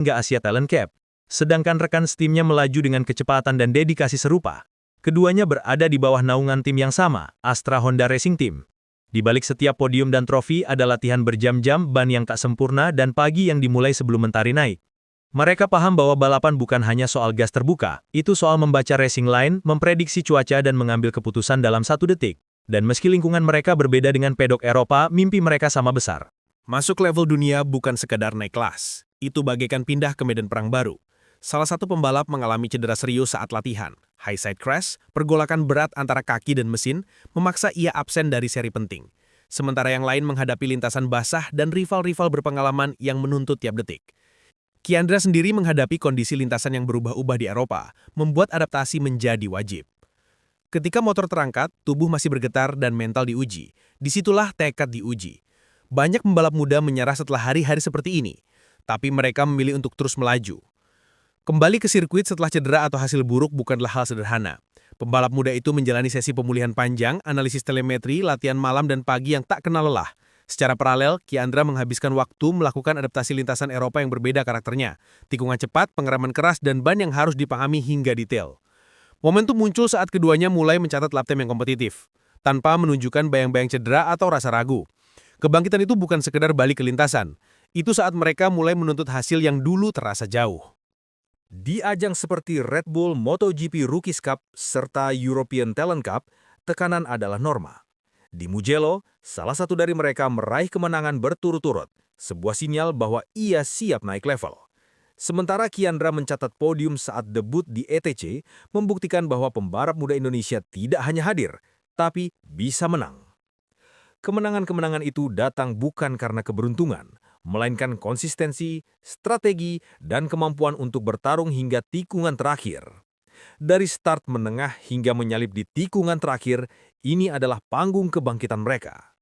hingga Asia Talent Cup. Sedangkan rekan setimnya melaju dengan kecepatan dan dedikasi serupa. Keduanya berada di bawah naungan tim yang sama, Astra Honda Racing Team. Di balik setiap podium dan trofi ada latihan berjam-jam, ban yang tak sempurna, dan pagi yang dimulai sebelum mentari naik. Mereka paham bahwa balapan bukan hanya soal gas terbuka, itu soal membaca racing line, memprediksi cuaca dan mengambil keputusan dalam 1 detik. Dan meski lingkungan mereka berbeda dengan pedok Eropa, mimpi mereka sama besar. Masuk level dunia bukan sekedar naik kelas, itu bagaikan pindah ke medan perang baru. Salah satu pembalap mengalami cedera serius saat latihan. High side crash, pergolakan berat antara kaki dan mesin, memaksa ia absen dari seri penting. Sementara yang lain menghadapi lintasan basah dan rival-rival berpengalaman yang menuntut tiap detik. Kyandra sendiri menghadapi kondisi lintasan yang berubah-ubah di Eropa, membuat adaptasi menjadi wajib. Ketika motor terangkat, tubuh masih bergetar dan mental diuji. Disitulah tekad diuji. Banyak pembalap muda menyerah setelah hari-hari seperti ini, tapi mereka memilih untuk terus melaju. Kembali ke sirkuit setelah cedera atau hasil buruk bukanlah hal sederhana. Pembalap muda itu menjalani sesi pemulihan panjang, analisis telemetri, latihan malam dan pagi yang tak kenal lelah. Secara paralel, Kyandra menghabiskan waktu melakukan adaptasi lintasan Eropa yang berbeda karakternya. Tikungan cepat, pengereman keras, dan ban yang harus dipahami hingga detail. Momentum muncul saat keduanya mulai mencatat lap time yang kompetitif, tanpa menunjukkan bayang-bayang cedera atau rasa ragu. Kebangkitan itu bukan sekedar balik ke lintasan. Itu saat mereka mulai menuntut hasil yang dulu terasa jauh. Di ajang seperti Red Bull MotoGP Rookies Cup serta European Talent Cup, tekanan adalah norma. Di Mugello, salah satu dari mereka meraih kemenangan berturut-turut, sebuah sinyal bahwa ia siap naik level. Sementara Kyandra mencatat podium saat debut di ETC, membuktikan bahwa pembalap muda Indonesia tidak hanya hadir, tapi bisa menang. Kemenangan-kemenangan itu datang bukan karena keberuntungan, melainkan konsistensi, strategi, dan kemampuan untuk bertarung hingga tikungan terakhir. Dari start menengah hingga menyalip di tikungan terakhir, ini adalah panggung kebangkitan mereka.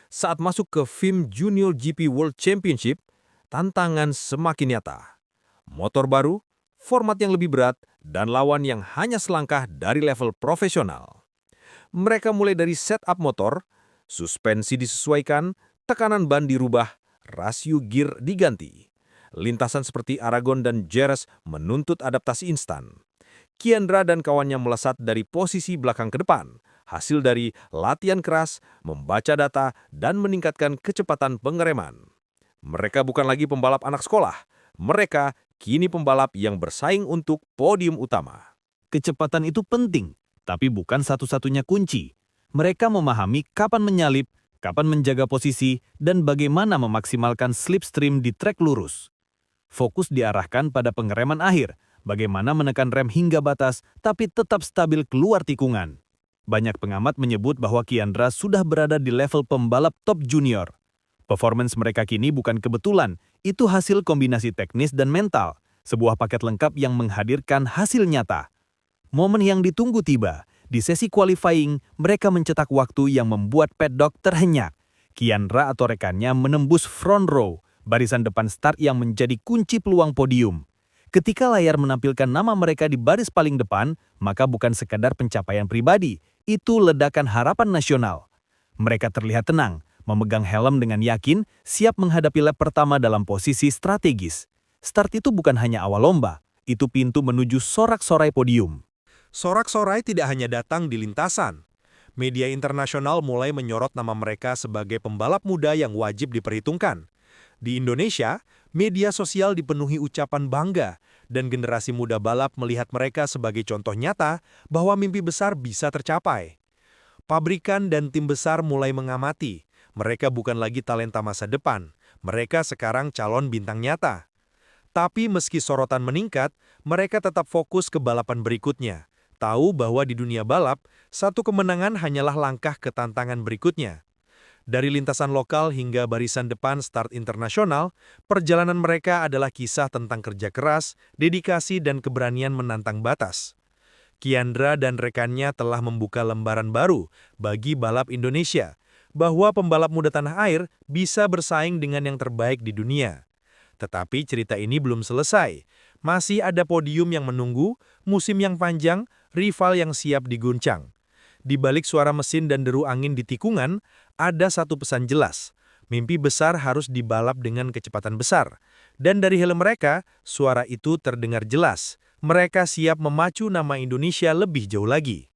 Saat masuk ke FIM Junior GP World Championship, tantangan semakin nyata. Motor baru, format yang lebih berat, dan lawan yang hanya selangkah dari level profesional. Mereka mulai dari setup motor, suspensi disesuaikan, tekanan ban dirubah, rasio gear diganti. Lintasan seperti Aragon dan Jerez menuntut adaptasi instan. Kyandra dan kawannya melesat dari posisi belakang ke depan, hasil dari latihan keras, membaca data, dan meningkatkan kecepatan pengereman. Mereka bukan lagi pembalap anak sekolah, mereka kini pembalap yang bersaing untuk podium utama. Kecepatan itu penting, tapi bukan satu-satunya kunci. Mereka memahami kapan menyalip, kapan menjaga posisi, dan bagaimana memaksimalkan slipstream di trek lurus. Fokus diarahkan pada pengereman akhir, bagaimana menekan rem hingga batas, tapi tetap stabil keluar tikungan. Banyak pengamat menyebut bahwa Kyandra sudah berada di level pembalap top junior. Performance mereka kini bukan kebetulan, itu hasil kombinasi teknis dan mental, sebuah paket lengkap yang menghadirkan hasil nyata. Momen yang ditunggu tiba. Di sesi qualifying, mereka mencetak waktu yang membuat paddock terhenyak. Kyandra atau rekannya menembus front row, barisan depan start yang menjadi kunci peluang podium. Ketika layar menampilkan nama mereka di baris paling depan, maka bukan sekadar pencapaian pribadi, itu ledakan harapan nasional. Mereka terlihat tenang, memegang helm dengan yakin, siap menghadapi lap pertama dalam posisi strategis. Start itu bukan hanya awal lomba, itu pintu menuju sorak-sorai podium. Sorak-sorai tidak hanya datang di lintasan. Media internasional mulai menyorot nama mereka sebagai pembalap muda yang wajib diperhitungkan. Di Indonesia, media sosial dipenuhi ucapan bangga, dan generasi muda balap melihat mereka sebagai contoh nyata bahwa mimpi besar bisa tercapai. Pabrikan dan tim besar mulai mengamati. Mereka bukan lagi talenta masa depan, mereka sekarang calon bintang nyata. Tapi meski sorotan meningkat, mereka tetap fokus ke balapan berikutnya. Tahu bahwa di dunia balap, satu kemenangan hanyalah langkah ke tantangan berikutnya. Dari lintasan lokal hingga barisan depan start internasional, perjalanan mereka adalah kisah tentang kerja keras, dedikasi, dan keberanian menantang batas. Kyandra dan rekannya telah membuka lembaran baru bagi balap Indonesia, bahwa pembalap muda tanah air bisa bersaing dengan yang terbaik di dunia. Tetapi cerita ini belum selesai. Masih ada podium yang menunggu, musim yang panjang, rival yang siap diguncang. Di balik suara mesin dan deru angin di tikungan, ada satu pesan jelas. Mimpi besar harus dibalap dengan kecepatan besar. Dan dari helm mereka, suara itu terdengar jelas. Mereka siap memacu nama Indonesia lebih jauh lagi.